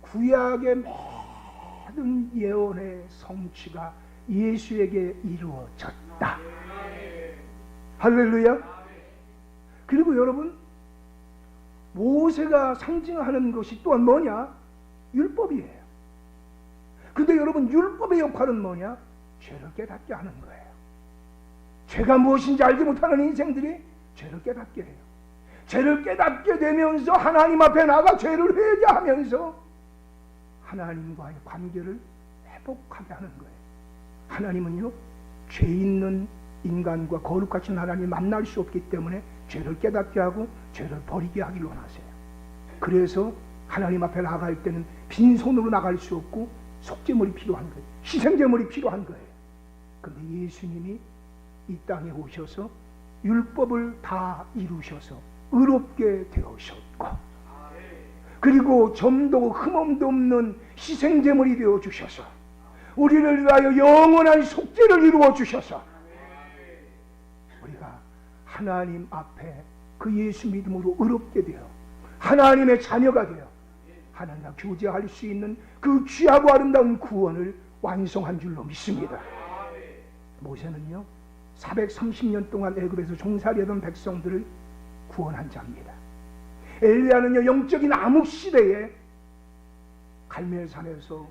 구약의 모든 예언의 성취가 예수에게 이루어졌다. 할렐루야. 그리고 여러분, 모세가 상징하는 것이 또한 뭐냐? 율법이에요. 근데 여러분, 율법의 역할은 뭐냐? 죄를 깨닫게 하는 거예요. 죄가 무엇인지 알지 못하는 인생들이 죄를 깨닫게 해요. 죄를 깨닫게 되면서 하나님 앞에 나가 죄를 회개하면서 하나님과의 관계를 회복하게 하는 거예요. 하나님은요, 죄 있는 인간과 거룩하신 하나님을 만날 수 없기 때문에 죄를 깨닫게 하고 죄를 버리게 하기를 원하세요. 그래서 하나님 앞에 나갈 때는 빈손으로 나갈 수 없고 속죄물이 필요한 거예요. 희생제물이 필요한 거예요. 그런데 예수님이 이 땅에 오셔서 율법을 다 이루셔서 의롭게 되으셨고, 그리고 점도 흠없도 없는 희생제물이 되어 주셔서 우리를 위하여 영원한 속죄를 이루어 주셔서 우리가 하나님 앞에 그 예수 믿음으로 의롭게 되어 하나님의 자녀가 되어 하나님과 교제할 수 있는 그 귀하고 아름다운 구원을 완성한 줄로 믿습니다. 모세는요, 430년 동안 애굽에서 종살이하던 백성들을 구원한 자입니다. 엘리야는요, 영적인 암흑 시대에 갈멜산에서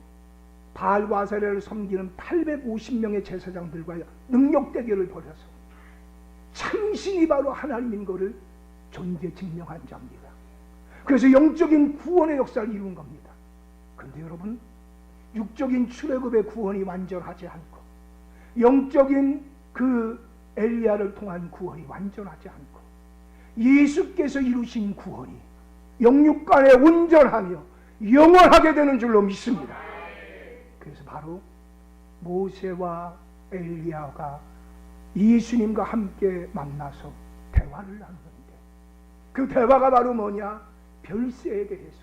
바알과 아세라를 섬기는 850명의 제사장들과 능력 대결을 벌여서 참신이 바로 하나님인 것을 존재 증명한 자입니다. 그래서 영적인 구원의 역사를 이룬 겁니다. 그런데 여러분, 육적인 출애굽의 구원이 완전하지 않고 영적인 그 엘리야를 통한 구원이 완전하지 않고 예수께서 이루신 구원이 영육간에 온전하며 영원하게 되는 줄로 믿습니다. 그래서 바로 모세와 엘리야가 예수님과 함께 만나서 대화를 나누는데, 그 대화가 바로 뭐냐? 별세에 대해서,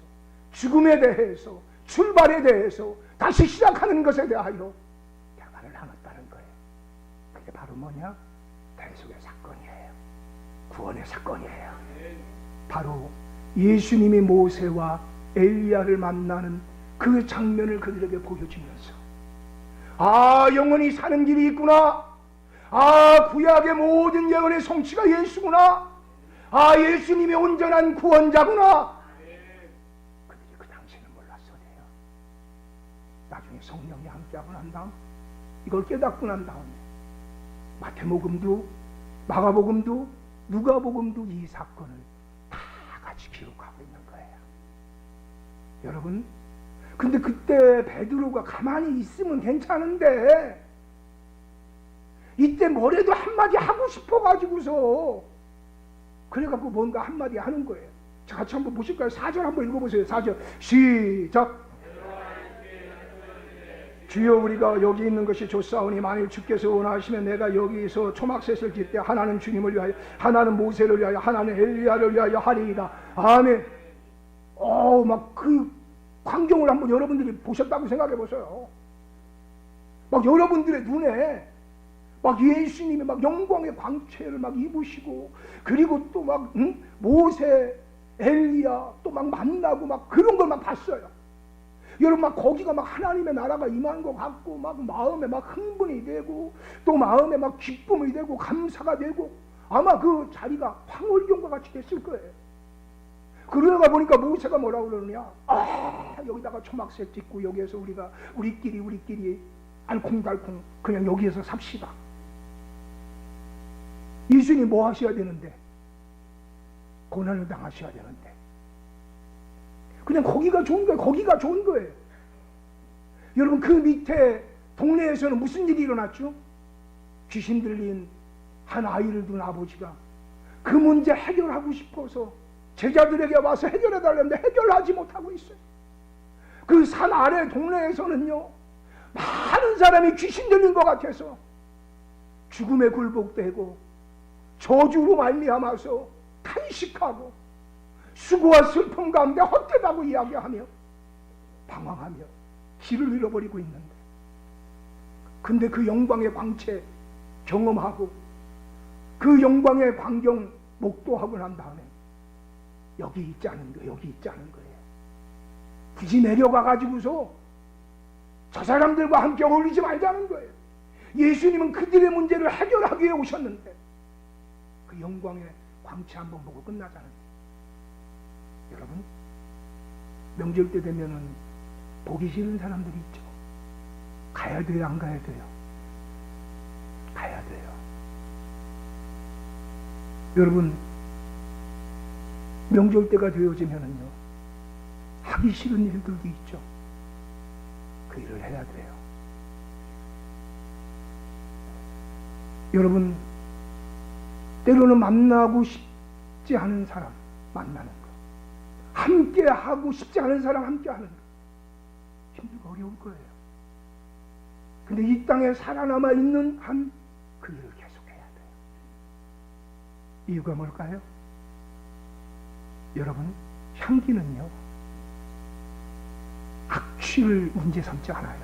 죽음에 대해서, 출발에 대해서, 다시 시작하는 것에 대하여 대화를 나눴다는 거예요. 그게 바로 뭐냐? 대속의 사건이에요. 구원의 사건이에요. 바로 예수님이 모세와 엘리야를 만나는 그 장면을 그들에게 보여주면서, 아, 영원히 사는 길이 있구나. 아, 구약의 모든 예언의 성취가 예수구나. 아, 예수님이 온전한 구원자구나. 그들이 그 당시에는 몰랐어요. 나중에 성령이 함께하고 난 다음, 이걸 깨닫고 난 다음에 마태복음도 마가복음도 누가복음도 이 사건을 다 같이 기록하고 있는 거예요. 여러분, 근데 그때 베드로가 가만히 있으면 괜찮은데 이때 뭐래도 한마디 하고 싶어가지고서 그래갖고 뭔가 한마디 하는 거예요. 자, 같이 한번 보실까요? 4절 한번 읽어보세요. 4절 시작. 주여, 우리가 여기 있는 것이 좋사오니 만일 주께서 원하시면 내가 여기서 초막셋을 짓 때 하나는 주님을 위하여, 하나는 모세를 위하여, 하나는 엘리야를 위하여 하리이다. 아멘. 막 그 광경을 한번 여러분들이 보셨다고 생각해 보세요. 막 여러분들의 눈에 막 예수님이 막 영광의 광채를 막 입으시고, 그리고 또 막 모세, 엘리야 또 막 만나고 막 그런 걸 막 봤어요. 여러분, 막 거기가 막 하나님의 나라가 임한 것 같고, 막 마음에 막 흥분이 되고, 또 마음에 막 기쁨이 되고 감사가 되고, 아마 그 자리가 황홀경과 같이 됐을 거예요. 그러다가 보니까 모세가 뭐라고 그러느냐? 여기다가 초막색 짓고 여기에서 우리가 우리끼리 알콩달콩 그냥 여기에서 삽시다. 예수님이 뭐 하셔야 되는데? 고난을 당하셔야 되는데. 그냥 거기가 좋은 거예요. 거기가 좋은 거예요. 여러분, 그 밑에 동네에서는 무슨 일이 일어났죠? 귀신 들린 한 아이를 둔 아버지가 그 문제 해결하고 싶어서 제자들에게 와서 해결해 달라는데 해결하지 못하고 있어요. 그 산 아래 동네에서는요, 많은 사람이 귀신 들린 것 같아서 죽음에 굴복되고 저주로 말미암아서 탄식하고 수고와 슬픔 가운데 헛되다고 이야기하며 방황하며 길을 잃어버리고 있는데, 근데 그 영광의 광채 경험하고 그 영광의 광경 목도하고 난 다음에 여기 있지 않은 거예요. 여기 있지 않은 거예요. 굳이 내려가 가지고서 저 사람들과 함께 어울리지 말자는 거예요. 예수님은 그들의 문제를 해결하기 위해 오셨는데 그 영광의 광채 한번 보고 끝나자는 거예요. 여러분, 명절 때 되면은 보기 싫은 사람들이 있죠. 가야 돼요, 안 가야 돼요? 가야 돼요. 여러분, 명절 때가 되어지면은요, 하기 싫은 일들도 있죠. 그 일을 해야 돼요. 여러분, 때로는 만나고 싶지 않은 사람 만나는 거, 함께 하고 싶지 않은 사람 함께 하는 거, 힘들고 어려울 거예요. 근데 이 땅에 살아남아 있는 한 그 일을 계속해야 돼요. 이유가 뭘까요? 여러분, 향기는요, 악취를 문제 삼지 않아요.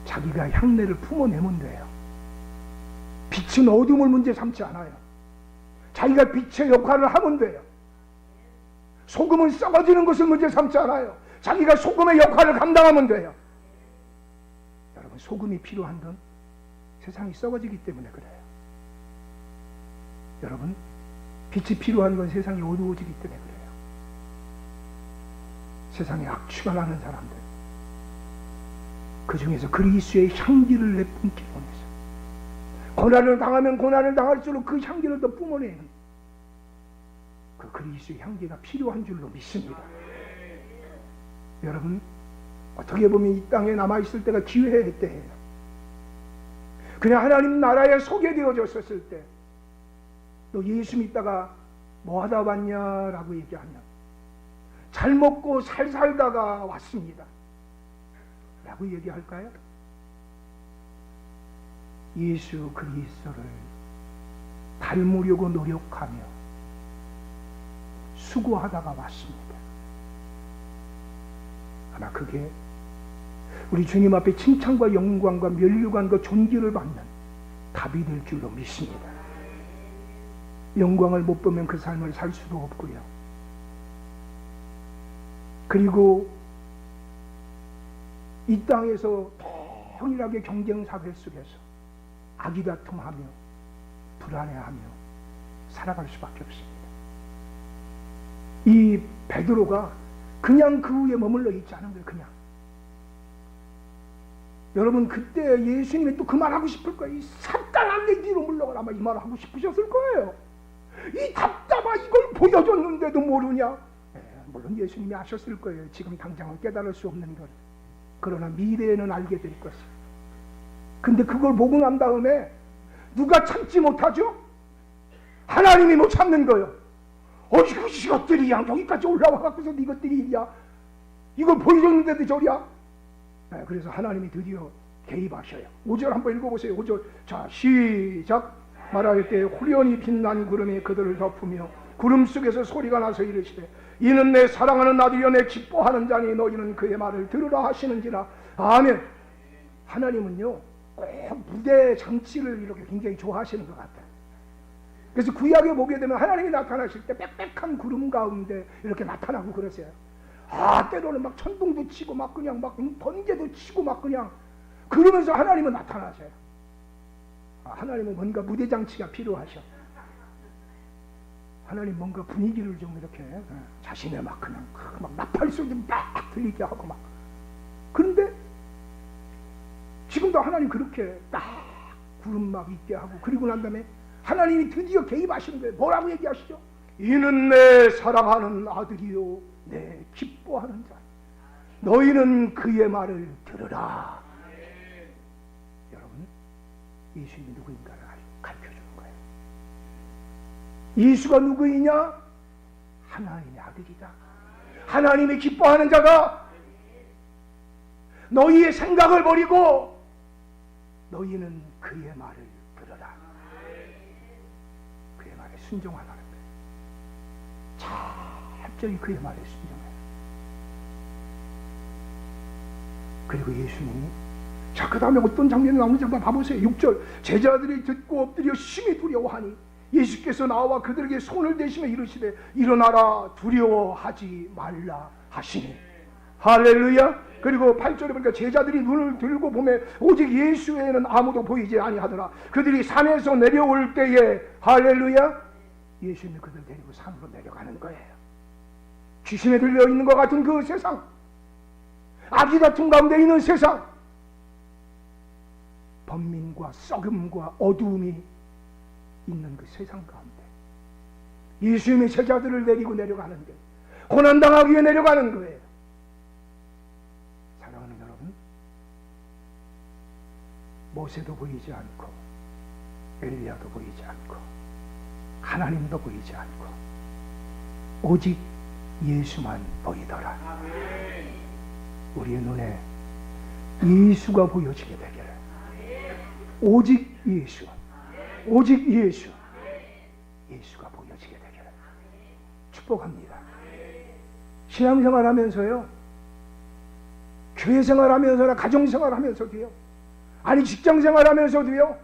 자기가 향내를 품어내면 돼요. 빛은 어둠을 문제 삼지 않아요. 자기가 빛의 역할을 하면 돼요. 소금은 썩어지는 것을 문제 삼지 않아요. 자기가 소금의 역할을 감당하면 돼요. 여러분, 소금이 필요한 건 세상이 썩어지기 때문에 그래요. 여러분, 빛이 필요한 건 세상이 어두워지기 때문에 그래요. 세상에 악취가 나는 사람들, 그 중에서 그리스도의 향기를 내뿜기 원해서 고난을 당하면 고난을 당할수록 그 향기를 더 뿜어내는 그 그리스도의 향기가 필요한 줄로 믿습니다. 여러분, 어떻게 보면 이 땅에 남아있을 때가 기회의 때예요. 그냥 하나님 나라에 소개되어졌을 때, 너 예수 믿다가 뭐 하다 왔냐라고 얘기하면, 잘 먹고 잘 살다가 왔습니다 라고 얘기할까요? 예수 그리스도를 닮으려고 노력하며 수고하다가 왔습니다. 아마 그게 우리 주님 앞에 칭찬과 영광과 면류관과 존귀를 받는 답이 될 줄로 믿습니다. 영광을 못 보면 그 삶을 살 수도 없고요. 그리고 이 땅에서 동일하게 경쟁사회 속에서 아기다툼하며 불안해하며 살아갈 수밖에 없습니다. 이 베드로가 그냥 그 위에 머물러 있지 않은 거예요. 그냥. 여러분, 그때 예수님이 또 그 말하고 싶을 거예요. 이 사탄아 내 뒤로 물러가라, 아마 이 말을 하고 싶으셨을 거예요. 이 답답하 이걸 보여줬는데도 모르냐? 물론 예수님이 아셨을 거예요. 지금 당장은 깨달을 수 없는 걸. 그러나 미래에는 알게 될 것을. 근데 그걸 보고 난 다음에 누가 참지 못하죠? 하나님이 못 참는 거예요. 이것들이야, 여기까지 올라와 갖고서 이것들이 이야, 이걸 보여줬는데도 저리야. 그래서 하나님이 드디어 개입하셔요. 5절 한번 읽어보세요. 5절. 자, 시작. 말할 때 후련히 빛난 구름이 그들을 덮으며 구름 속에서 소리가 나서 이르시되, 이는 내 사랑하는 아들이여 내 기뻐하는 자니 너희는 그의 말을 들으라 하시는지라. 아멘. 하나님은요, 꼭 무대 장치를 이렇게 굉장히 좋아하시는 것 같아요. 그래서 구약에 보게 되면 하나님이 나타나실 때 빽빽한 구름 가운데 이렇게 나타나고 그러세요. 때로는 막 천둥도 치고 막 그냥 막 번개도 치고 막 그냥 그러면서 하나님은 나타나셔요. 하나님은 뭔가 무대장치가 필요하셔. 하나님 뭔가 분위기를 좀 이렇게 자신의 막 그냥 막 나팔 소리 막 들리게 하고 막. 그런데 지금도 하나님 그렇게 딱 구름 막 있게 하고, 그리고 난 다음에 하나님이 드디어 개입하시는 거예요. 뭐라고 얘기하시죠? 이는 내 사랑하는 아들이요 내 기뻐하는 자, 너희는 그의 말을 들으라. 여러분, 예수님이 누구인가를 가르쳐주는 거예요. 예수가 누구이냐? 하나님의 아들이다. 하나님이 기뻐하는 자가. 너희의 생각을 버리고 너희는 그의 말을 들으라. 그의 말에 순종하라는 거예요. 철저히 그의 말에 순종해요. 그리고 예수님이, 자, 그 다음에 어떤 장면이 나오는지 한번 봐보세요. 6절, 제자들이 듣고 엎드려 심히 두려워하니 예수께서 나와 그들에게 손을 대시며 이르시되 일어나라, 두려워하지 말라 하시니. 할렐루야. 그리고 8절에 보니까 제자들이 눈을 들고 보매 오직 예수 외에는 아무도 보이지 아니하더라. 그들이 산에서 내려올 때에, 할렐루야, 예수님이 그들 데리고 산으로 내려가는 거예요. 귀신에 들려 있는 것 같은 그 세상, 악이 다툼 가운데 있는 세상, 번민과 썩음과 어두움이 있는 그 세상 가운데 예수님의 제자들을 데리고 내려가는 거예요. 고난당하기 위해 내려가는 거예요. 사랑하는 여러분, 모세도 보이지 않고 엘리야도 보이지 않고 하나님도 보이지 않고 오직 예수만 보이더라. 우리의 눈에 예수가 보여지게 되기를. 오직 예수, 오직 예수, 예수가 보여지게 되기를 축복합니다. 신앙생활 하면서요, 교회생활 하면서나 가정생활 하면서도요, 아니 직장생활 하면서도요,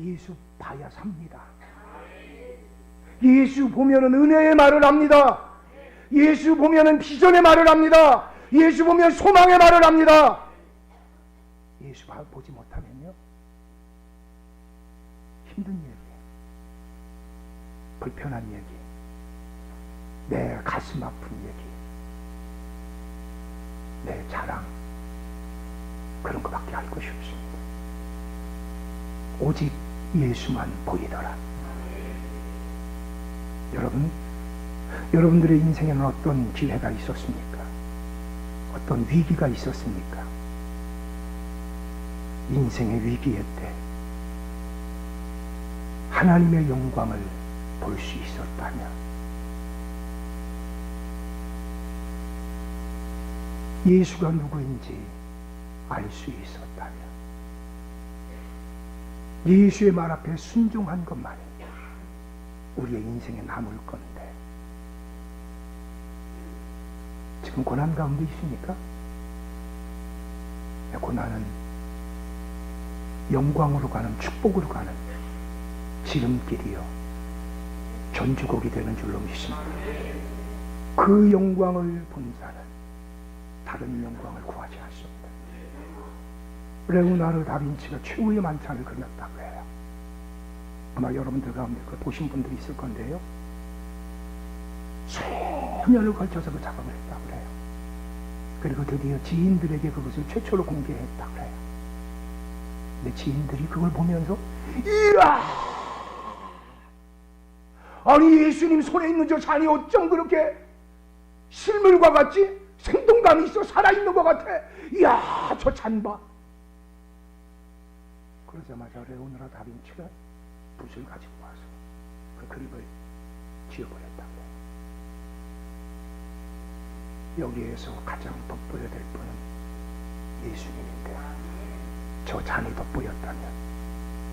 예수 봐야 삽니다. 예수 보면은 은혜의 말을 합니다. 예수 보면은 비전의 말을 합니다. 예수 보면 소망의 말을 합니다. 예수 보지 못하면요, 힘든 얘기, 불편한 얘기, 내 가슴 아픈 얘기, 내 자랑, 그런 것밖에 할 것이 없습니다. 오직 예수만 보이더라. 여러분, 여러분들의 인생에는 어떤 기회가 있었습니까? 어떤 위기가 있었습니까? 인생의 위기의 때 하나님의 영광을 볼 수 있었다면, 예수가 누구인지 알 수 있었다면, 예수의 말 앞에 순종한 것만이 우리의 인생에 남을 건데, 지금 고난 가운데 있습니까? 고난은 영광으로 가는, 축복으로 가는 지름길이요 전주곡이 되는 줄로 믿습니다. 그 영광을 본 자는 다른 영광을 구하지 않습니다. 레오나르도 다빈치가 최후의 만찬을 그렸다고 해요. 아마 여러분들 가운데 그걸 보신 분들이 있을 건데요, 수년을 걸쳐서 그 작업을 했다고 해요. 그리고 드디어 지인들에게 그것을 최초로 공개했다고 해요. 근데 지인들이 그걸 보면서, 이야, 아니 예수님 손에 있는 저 잔이 어쩜 그렇게 실물과 같지? 생동감이 있어, 살아있는 것 같아. 이야, 저 잔 봐. 그러자마자 레오나르도 다빈치가 붓을 가지고 와서 그 그림을 지어버렸다고. 여기에서 가장 돋보여야 될 분은 예수님인데, 저 잔이 돋보였다면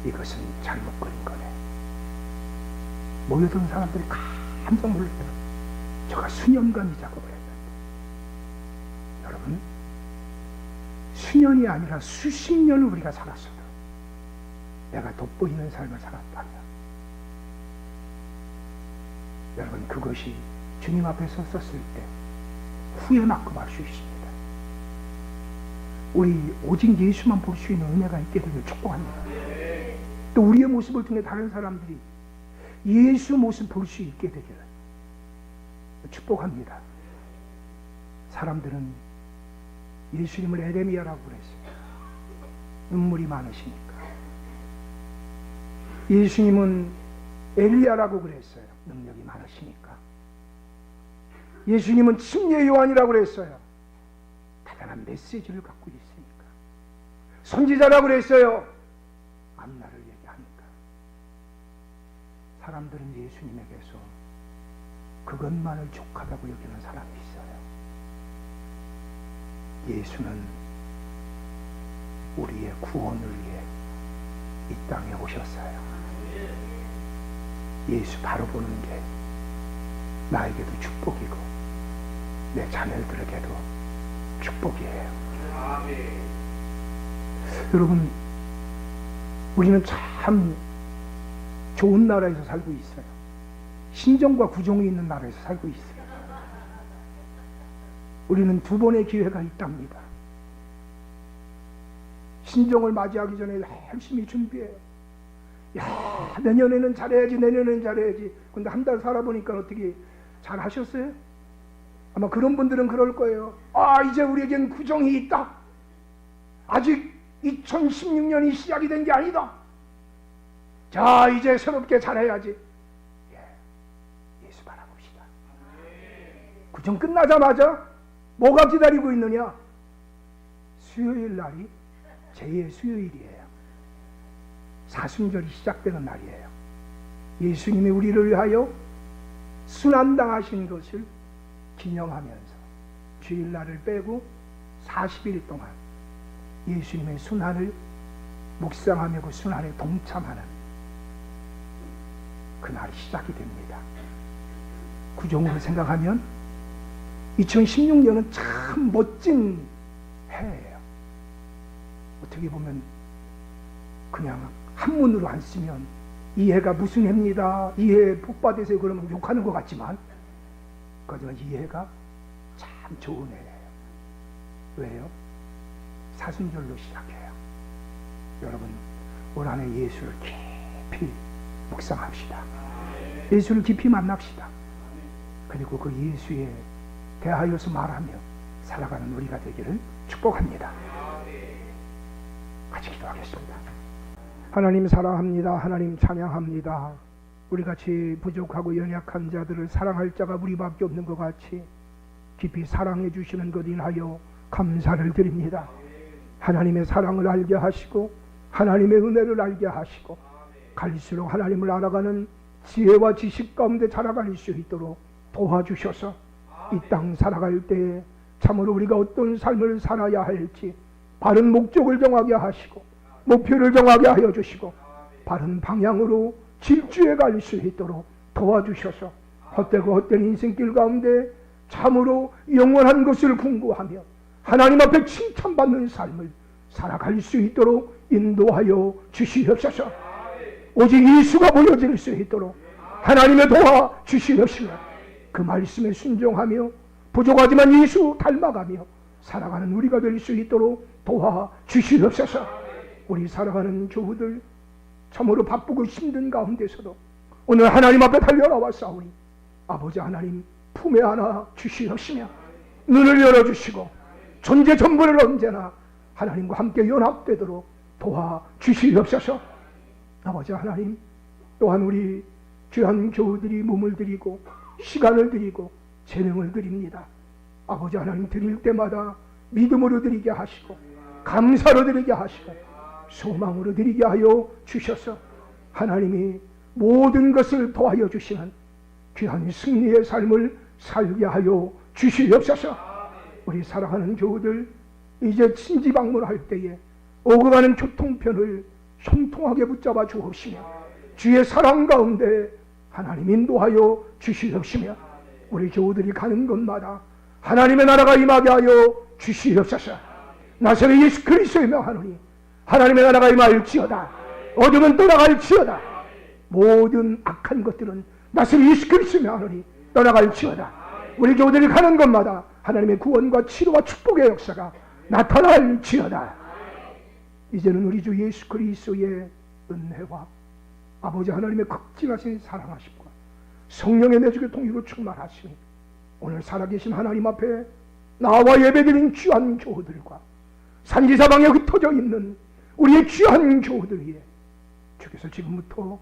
이것은 잘못 그린 거네. 모여든 사람들이 깜짝 놀랐어요. 저가 수년간 이 작업을 했는데, 여러분, 수년이 아니라 수십 년을 우리가 살았어도 내가 돋보이는 삶을 살았다면, 여러분, 그것이 주님 앞에 섰을 때 후회만큼 할 수 있습니다. 우리 오직 예수만 볼 수 있는 은혜가 있게 되길 축복합니다. 또 우리의 모습을 통해 다른 사람들이 예수 모습 볼 수 있게 되기를 축복합니다. 사람들은 예수님을 에레미야라고 그랬어요. 눈물이 많으시니까. 예수님은 엘리야라고 그랬어요. 능력이 많으시니까. 예수님은 침례 요한이라고 그랬어요. 대단한 메시지를 갖고 있으니까. 선지자라고 그랬어요. 앞날을 얘기하니까. 사람들은 예수님에게서 그것만을 족하다고 여기는 사람이 있어요. 예수는 우리의 구원을 위해 이 땅에 오셨어요. 예수 바로 보는 게 나에게도 축복이고 내 자녀들에게도 축복이에요. 여러분, 우리는 참 좋은 나라에서 살고 있어요. 신정과 구종이 있는 나라에서 살고 있어요. 우리는 두 번의 기회가 있답니다. 신정을 맞이하기 전에 열심히 준비해요. 야, 내년에는 잘해야지, 내년에는 잘해야지. 근데 한 달 살아보니까 어떻게 잘 하셨어요? 아마 그런 분들은 그럴 거예요. 아, 이제 우리에겐 구정이 있다. 아직 2016년이 시작이 된 게 아니다. 자, 이제 새롭게 잘해야지. 예수 바라봅시다. 구정 끝나자마자 뭐가 기다리고 있느냐? 수요일 날이 제2의 수요일이에요. 사순절이 시작되는 날이에요. 예수님이 우리를 위하여 순환당하신 것을 기념하면서 주일날을 빼고 40일 동안 예수님의 순환을 묵상하며 그 순환에 동참하는 그날이 시작이 됩니다. 구종으로 생각하면 2016년은 참 멋진 해예요. 어떻게 보면 그냥 한문으로 안 쓰면 이 해가 무슨 해입니다, 이 해 복 받으세요 그러면 욕하는 것 같지만, 하지만 이 해가 참 좋은 해예요. 왜요? 사순절로 시작해요. 여러분, 올 한 해 예수를 깊이 묵상합시다. 예수를 깊이 만납시다. 그리고 그 예수에 대하여서 말하며 살아가는 우리가 되기를 축복합니다. 같이 기도하겠습니다. 하나님 사랑합니다. 하나님 찬양합니다. 우리같이 부족하고 연약한 자들을 사랑할 자가 우리밖에 없는 것 같이 깊이 사랑해 주시는 것 인하여 감사를 드립니다. 하나님의 사랑을 알게 하시고 하나님의 은혜를 알게 하시고 갈수록 하나님을 알아가는 지혜와 지식 가운데 자라갈 수 있도록 도와주셔서 이 땅 살아갈 때에 참으로 우리가 어떤 삶을 살아야 할지 바른 목적을 정하게 하시고 목표를 정하게 하여 주시고 바른 방향으로 질주해 갈 수 있도록 도와주셔서 헛되고 헛된 인생길 가운데 참으로 영원한 것을 궁구하며 하나님 앞에 칭찬받는 삶을 살아갈 수 있도록 인도하여 주시옵소서. 오직 예수가 보여질 수 있도록 하나님의 도와 주시옵시며 그 말씀에 순종하며 부족하지만 예수 닮아가며 살아가는 우리가 될 수 있도록 도와 주시옵소서. 우리 살아가는 교우들 참으로 바쁘고 힘든 가운데서도 오늘 하나님 앞에 달려나와 싸우니 아버지 하나님 품에 안아 주시옵시며 눈을 열어주시고 존재 전부를 언제나 하나님과 함께 연합되도록 도와 주시옵소서. 아버지 하나님, 또한 우리 귀한 교우들이 몸을 드리고 시간을 드리고 재능을 드립니다. 아버지 하나님, 드릴 때마다 믿음으로 드리게 하시고 감사로 드리게 하시고 소망으로 드리게 하여 주셔서 하나님이 모든 것을 도와여 주시는 귀한 승리의 삶을 살게 하여 주시옵소서. 우리 사랑하는 교우들 이제 친지 방문할 때에 오고 가는 교통편을 형통하게 붙잡아 주옵시며 주의 사랑 가운데 하나님 인도하여 주시옵시며 우리 교우들이 가는 곳마다 하나님의 나라가 임하게 하여 주시옵소서. 나사렛 예수 그리스도의 명하노니 하나님의 나라가 임하일지어다. 어둠은 떠나갈지어다. 모든 악한 것들은 나사렛 예수 그리스도의 명하노니 떠나갈지어다. 우리 교우들이 가는 곳마다 하나님의 구원과 치료와 축복의 역사가 나타날지어다. 이제는 우리 주 예수 그리스도의 은혜와 아버지 하나님의 극진하신 사랑하심과 성령의 내주의 통일로 충만하시니 오늘 살아계신 하나님 앞에 나와 예배드린 귀한 교우들과 산지사방에 흩어져 있는 우리의 귀한 교우들 위해 주께서 지금부터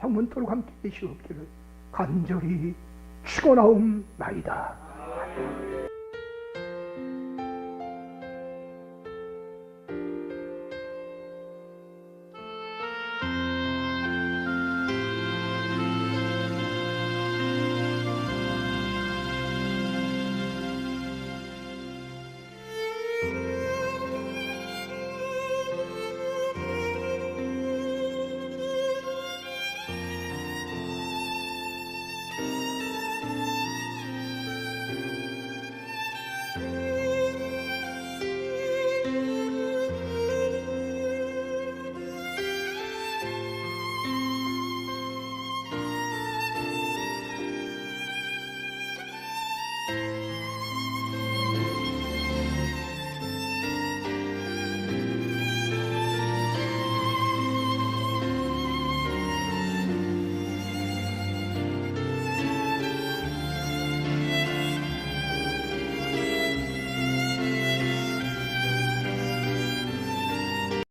영원토록 함께 계시옵기를 간절히 축원하옵나이다.